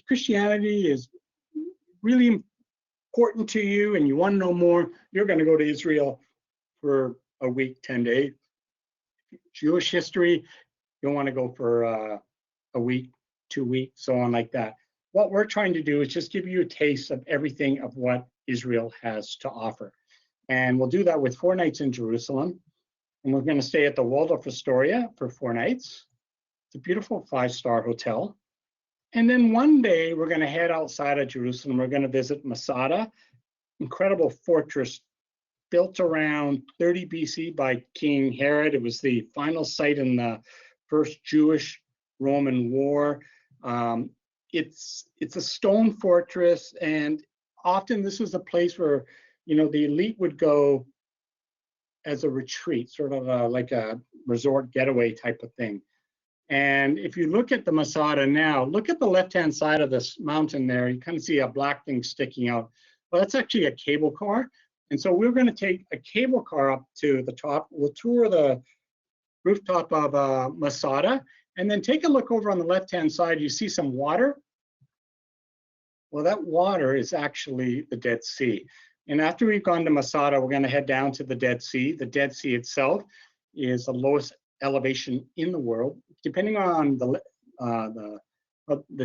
Christianity is really important to you and you want to know more, you're going to go to Israel for a week, 10 days. Jewish history, you'll want to go for a week, 2 weeks, so on like that. What we're trying to do is just give you a taste of everything of what Israel has to offer. And we'll do that with 4 nights in Jerusalem. And we're going to stay at the Waldorf Astoria for 4 nights. It's a beautiful 5-star hotel. And then one day we're going to head outside of Jerusalem. We're going to visit Masada, incredible fortress built around 30 BC by King Herod. It was the final site in the First Jewish-Roman War. It's a stone fortress, and often this was a place where the elite would go as a retreat, sort of like a resort getaway type of thing. And if you look at the Masada now, look at the left-hand side of this mountain there. You kind of see a black thing sticking out. Well, that's actually a cable car. And so we're going to take a cable car up to the top. We'll tour the rooftop of Masada, and then take a look over on the left-hand side. You see some water? Well, that water is actually the Dead Sea. And after we've gone to Masada, we're going to head down to the Dead Sea. The Dead Sea itself is the lowest elevation in the world. Depending on the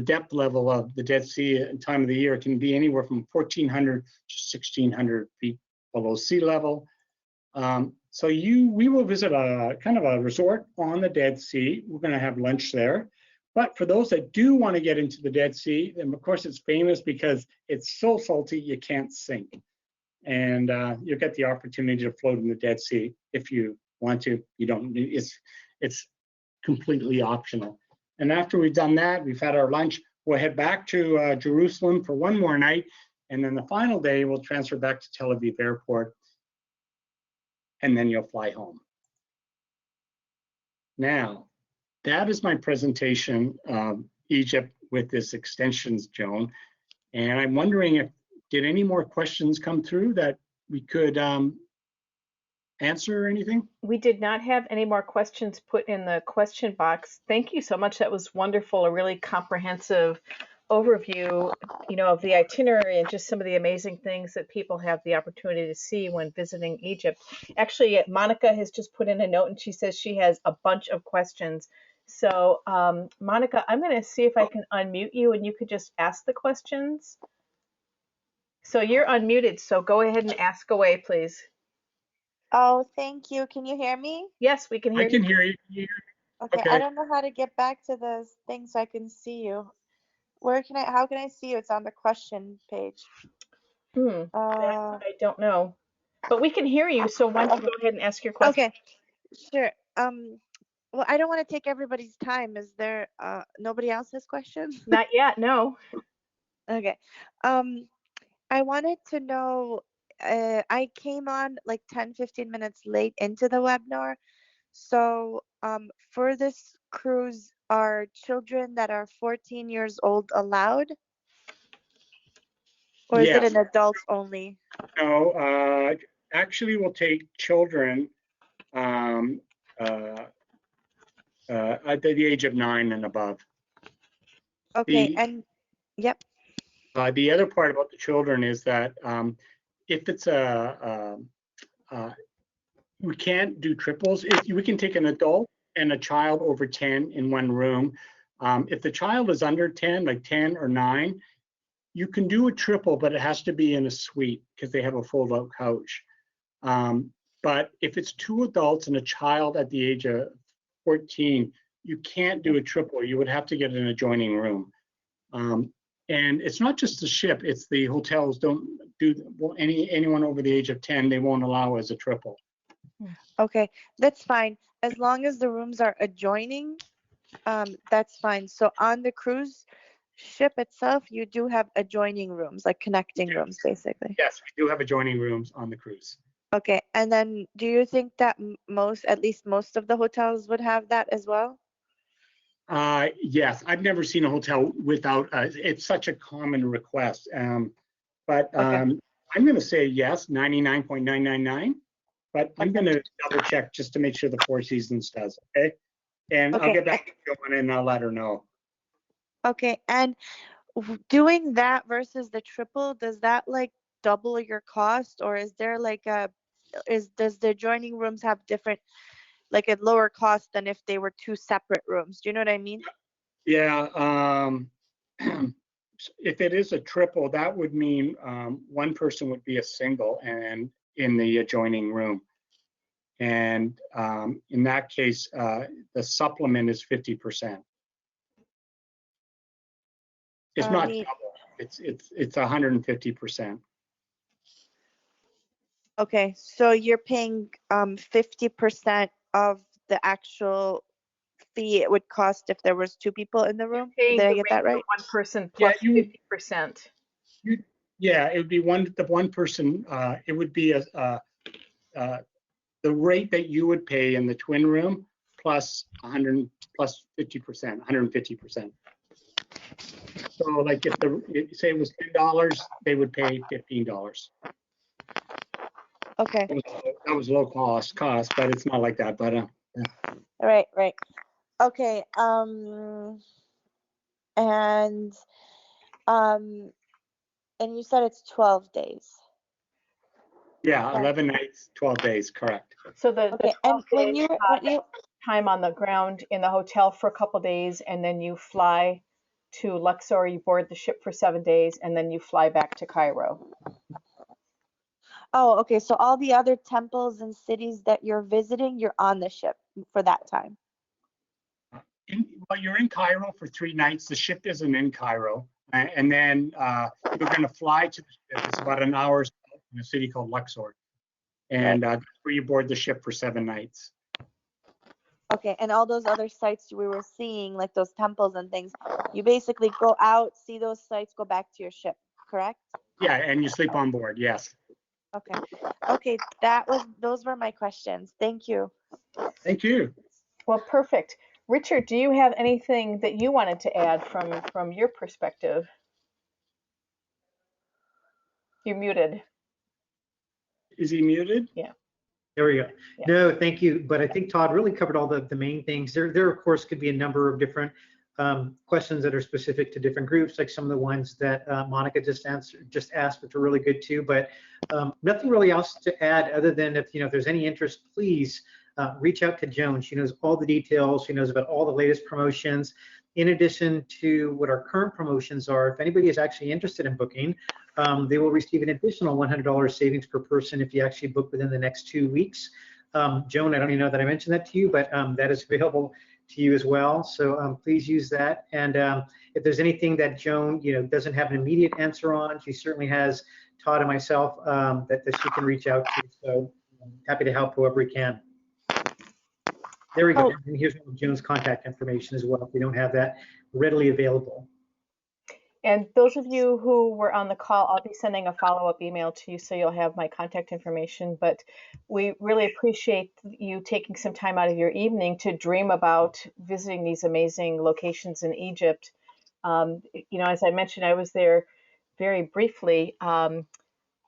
depth level of the Dead Sea and time of the year, it can be anywhere from 1,400 to 1,600 feet below sea level. So we will visit a kind of a resort on the Dead Sea. We're going to have lunch there. But for those that do want to get into the Dead Sea, and of course it's famous because it's so salty you can't sink. And you'll get the opportunity to float in the Dead Sea if you want to. You don't. It's completely optional. And after we've done that, we've had our lunch. We'll head back to Jerusalem for one more night, and then the final day we'll transfer back to Tel Aviv Airport, and then you'll fly home. Now, that is my presentation of Egypt with this extensions, Joan. And I'm wondering if did any more questions come through that we could answer or anything? We did not have any more questions put in the question box. Thank you so much. That was wonderful. A really comprehensive overview, of the itinerary and just some of the amazing things that people have the opportunity to see when visiting Egypt. Actually, Monica has just put in a note and she says she has a bunch of questions. So, Monica, I'm going to see if I can unmute you and you could just ask the questions. So you're unmuted, so go ahead and ask away, please. Oh, thank you. Can you hear me? Yes, we can hear you. I can hear you. Okay, Okay. I don't know how to get back to the thing so I can see you. How can I see you? It's on the question page. I don't know. But we can hear you, so why don't you go ahead and ask your question? Okay, sure. Well, I don't want to take everybody's time. Is there nobody else has questions? Not yet, no. Okay. I wanted to know, I came on like 10-15 minutes late into the webinar. So for this cruise, are children that are 14 years old allowed? Or is it Yes. an adults only? No, actually we'll take children at the age of 9 and above. Okay, and yep. The other part about the children is that if it's we can't do triples. We can take an adult and a child over 10 in one room. If the child is under 10, like 10 or 9, you can do a triple, but it has to be in a suite because they have a fold-out couch. But if it's 2 adults and a child at the age of 14, you can't do a triple. You would have to get an adjoining room. And it's not just the ship, it's the hotels don't do, anyone over the age of 10, they won't allow as a triple. Okay, that's fine. As long as the rooms are adjoining, that's fine. So on the cruise ship itself, you do have adjoining rooms, like connecting rooms, basically. Yes, we do have adjoining rooms on the cruise. Okay, and then do you think that at least most of the hotels would have that as well? Yes, I've never seen a hotel without, it's such a common request. But I'm going to say yes, 99.999, but I'm going to double check just to make sure the Four Seasons does, okay? And I'll get back to Joan and I'll let her know. Okay, and doing that versus the triple, does that like double your cost, or is there like does the adjoining rooms have different, like a lower cost than if they were 2 separate rooms? Do you know what I mean? Yeah, if it is a triple, that would mean one person would be a single and in the adjoining room. And in that case, the supplement is 50%. It's not double, it's 150%. Okay, so you're paying 50% of the actual fee it would cost if there was 2 people in the room. Did I get that right? One person plus 50%. Yeah, it would be the one person. It would be the rate that you would pay in the twin room plus 100 plus 50%, 150%. So like if say it was $10, they would pay $15. Okay. That was low cost, but it's not like that. But Right. Okay. And and you said it's 12 days. yeah, Right. 11 nights, 12 days, correct. So the Okay. 12 And when days, you time on the ground in the hotel for a couple days, and then you fly to Luxor, you board the ship for 7 days, and then you fly back to Cairo. Oh, okay. So all the other temples and cities that you're visiting, you're on the ship for that time. Well, you're in Cairo for 3 nights. The ship isn't in Cairo. And then you're going to fly to the ship. It's about an hour in a city called Luxor. And that's where you board the ship for 7 nights. Okay. And all those other sites we were seeing, like those temples and things, you basically go out, see those sites, go back to your ship, correct? Yeah, and you sleep on board, yes. Okay. Okay. Those were my questions. Thank you. Thank you. Well, perfect. Richard, do you have anything that you wanted to add from your perspective? You're muted. Is he muted? Yeah. There we go. Yeah. No, thank you. But I think Todd really covered all the main things. There of course could be a number of different questions that are specific to different groups, like some of the ones that Monica just asked, which are really good too. But nothing really else to add other than if there's any interest, please reach out to Joan. She knows all the details. She knows about all the latest promotions. In addition to what our current promotions are, if anybody is actually interested in booking, they will receive an additional $100 savings per person if you actually book within the next 2 weeks. Joan, I don't even know that I mentioned that to you, but that is available to you as well. So please use that. And if there's anything that Joan, doesn't have an immediate answer on, she certainly has Todd and myself that she can reach out to. So I'm happy to help whoever we can. There we go. And here's Joan's contact information as well if you don't have that readily available. And those of you who were on the call, I'll be sending a follow-up email to you so you'll have my contact information. But we really appreciate you taking some time out of your evening to dream about visiting these amazing locations in Egypt. As I mentioned, I was there very briefly on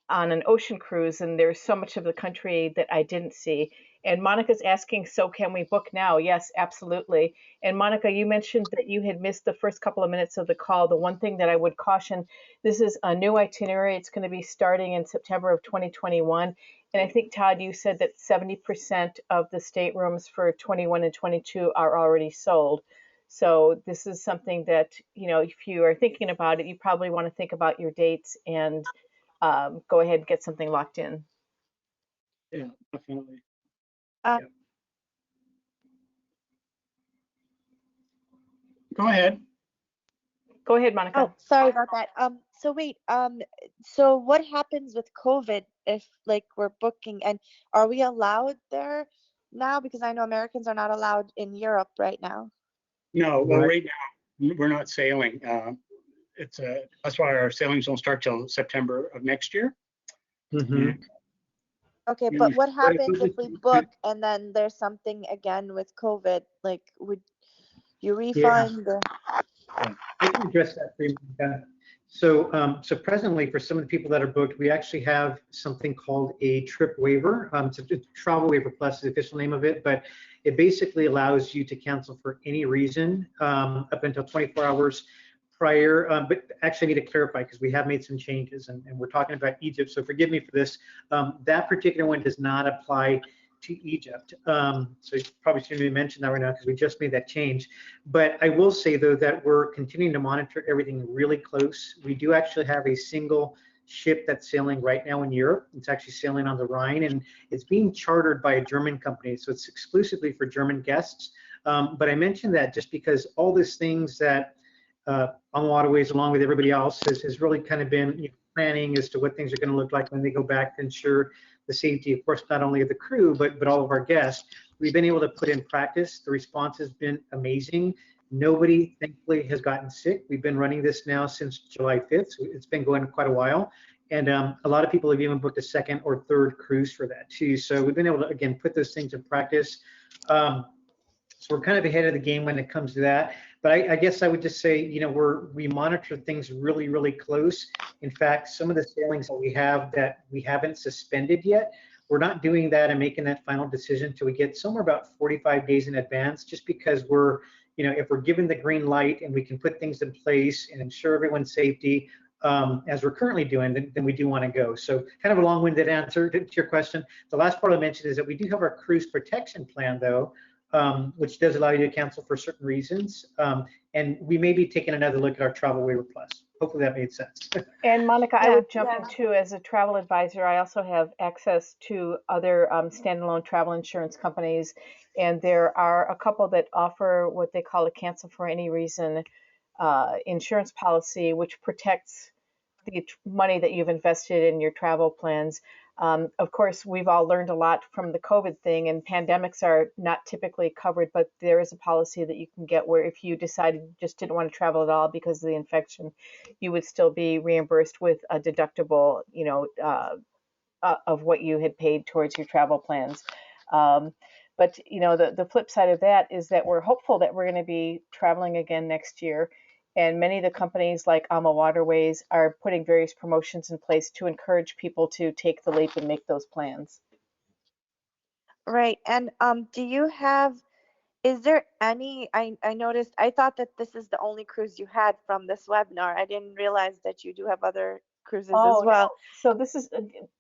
an ocean cruise, and there's so much of the country that I didn't see. And Monica's asking, so can we book now? Yes, absolutely. And Monica, you mentioned that you had missed the first couple of minutes of the call. The one thing that I would caution, this is a new itinerary. It's going to be starting in September of 2021. And I think, Todd, you said that 70% of the staterooms for 21 and 22 are already sold. So this is something that, if you are thinking about it, you probably want to think about your dates and go ahead and get something locked in. Yeah, definitely. Go ahead. Go ahead, Monica. Oh, sorry about that. So wait, so what happens with COVID if we're booking, and are we allowed there now? Because I know Americans are not allowed in Europe right now. No, well, right now we're not sailing. That's why our sailings don't start till September of next year. Mm-hmm. Okay, but what happens if we book and then there's something again with COVID? Would you refund? Yeah. I can address that for you, Monica. So presently, for some of the people that are booked, we actually have something called a trip waiver. It's a travel waiver plus is the official name of it, but it basically allows you to cancel for any reason up until 24 hours prior. But actually, I need to clarify because we have made some changes, and we're talking about Egypt. So forgive me for this. That particular one does not apply to Egypt. So you probably shouldn't even mention that right now because we just made that change. But I will say, though, that we're continuing to monitor everything really close. We do actually have a single ship that's sailing right now in Europe. It's actually sailing on the Rhine, and it's being chartered by a German company. So it's exclusively for German guests. But I mentioned that just because all these things that AmaWaterways, along with everybody else, has really kind of been planning as to what things are going to look like when they go back to ensure the safety, of course, not only of the crew, but all of our guests. We've been able to put in practice. The response has been amazing. Nobody, thankfully, has gotten sick. We've been running this now since July 5th, so it's been going quite a while. And a lot of people have even booked a second or third cruise for that, too. So we've been able to, again, put those things in practice. So we're kind of ahead of the game when it comes to that. But I guess I would just say, we monitor things really, really close. In fact, some of the sailings that we have that we haven't suspended yet, we're not doing that and making that final decision until we get somewhere about 45 days in advance, just because we're, you know, if we're given the green light and we can put things in place and ensure everyone's safety, as we're currently doing, then we do want to go. So kind of a long-winded answer to your question. The last part I mentioned is that we do have our cruise protection plan, though, which does allow you to cancel for certain reasons. And we may be taking another look at our Travel Waiver Plus. Hopefully that made sense. And Monica, I Yeah, would jump in too. As a travel advisor, I also have access to other standalone travel insurance companies, and there are a couple that offer what they call a cancel for any reason insurance policy, which protects the money that you've invested in your travel plans. Of course, we've all learned a lot from the COVID thing, and pandemics are not typically covered, but there is a policy that you can get where if you decided you just didn't want to travel at all because of the infection, you would still be reimbursed with a deductible, you know, of what you had paid towards your travel plans. But you know, the flip side of that is that we're hopeful that we're going to be traveling again next year. And many of the companies like AmaWaterways are putting various promotions in place to encourage people to take the leap and make those plans. right. And do you have, is there any, I noticed, I thought that this is the only cruise you had from this webinar. I didn't realize that you do have other cruises as Oh, well. no. So this is,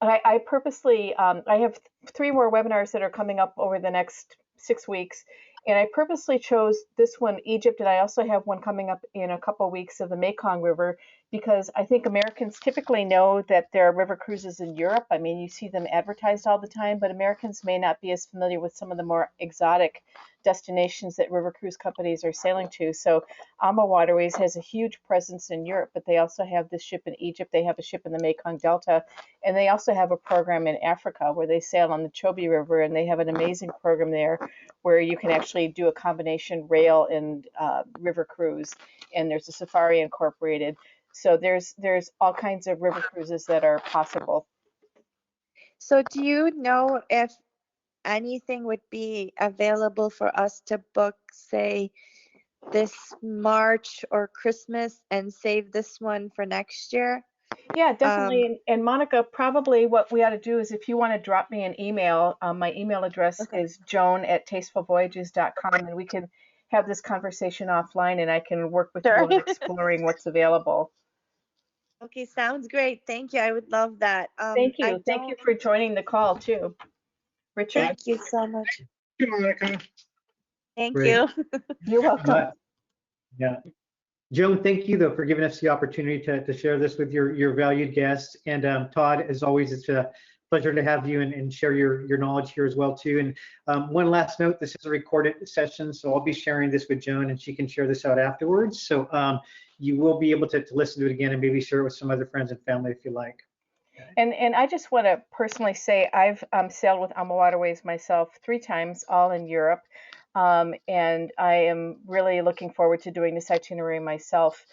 I purposely, I have 3 more webinars that are coming up over the next 6 weeks. And I purposely chose this one, Egypt, and I also have one coming up in a couple of weeks of the Mekong River, because I think Americans typically know that there are river cruises in Europe. I mean, you see them advertised all the time, but Americans may not be as familiar with some of the more exotic destinations that river cruise companies are sailing to. So AmaWaterways has a huge presence in Europe, but they also have this ship in Egypt. They have a ship in the Mekong Delta, and they also have a program in Africa where they sail on the Chobe River, and they have an amazing program there where you can actually do a combination rail and river cruise, and there's a safari incorporated. So there's all kinds of river cruises that are possible. So do you know if anything would be available for us to book, say, this March or Christmas and save this one for next year? Yeah, definitely. And Monica, probably what we ought to do is if you want to drop me an email, my email address Okay. is joan@tastefulvoyages.com, and we can have this conversation offline, and I can work with you Sure. on exploring what's available. Okay, sounds great. Thank you. I would love that. Thank I you. Thank you don't. for joining the call too. Richard? Thank you so much. Thank you, Monica. Thank Great. you. You're welcome. Yeah. Joan, thank you though for giving us the opportunity to share this with your valued guests. And Todd, as always, it's a pleasure to have you and share your knowledge here as well too. And one last note, this is a recorded session, so I'll be sharing this with Joan and she can share this out afterwards. So you will be able to listen to it again and maybe share it with some other friends and family if you like. And I just want to personally say I've sailed with AmaWaterways myself 3 times, all in Europe. And I am really looking forward to doing this itinerary myself.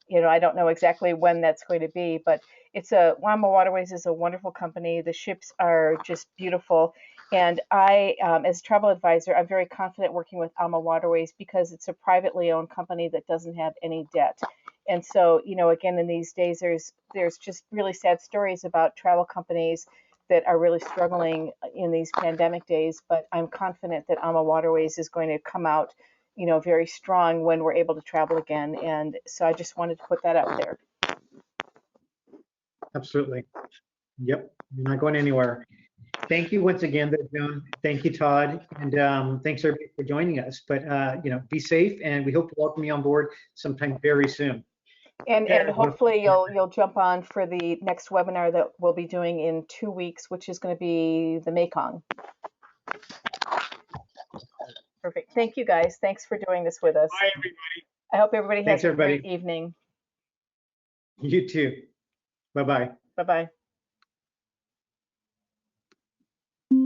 You know, I don't know exactly when that's going to be, but AmaWaterways is a wonderful company. The ships are just beautiful. And I, as a travel advisor, I'm very confident working with AmaWaterways because it's a privately owned company that doesn't have any debt. And so, you know, again, in these days, there's just really sad stories about travel companies that are really struggling in these pandemic days, but I'm confident that AmaWaterways is going to come out, you know, very strong when we're able to travel again. And so I just wanted to put that out there. Absolutely. Yep, you're not going anywhere. Thank you once again, Joan. Thank you, Todd, and thanks everybody for joining us. But you know, be safe, and we hope to welcome you on board sometime very soon. And hopefully you'll jump on for the next webinar that we'll be doing in 2 weeks, which is going to be the Mekong. Perfect. Thank you, guys. Thanks for doing this with us. Bye, everybody. I hope everybody has Thanks, a everybody. great evening. You too. Bye-bye. Bye-bye.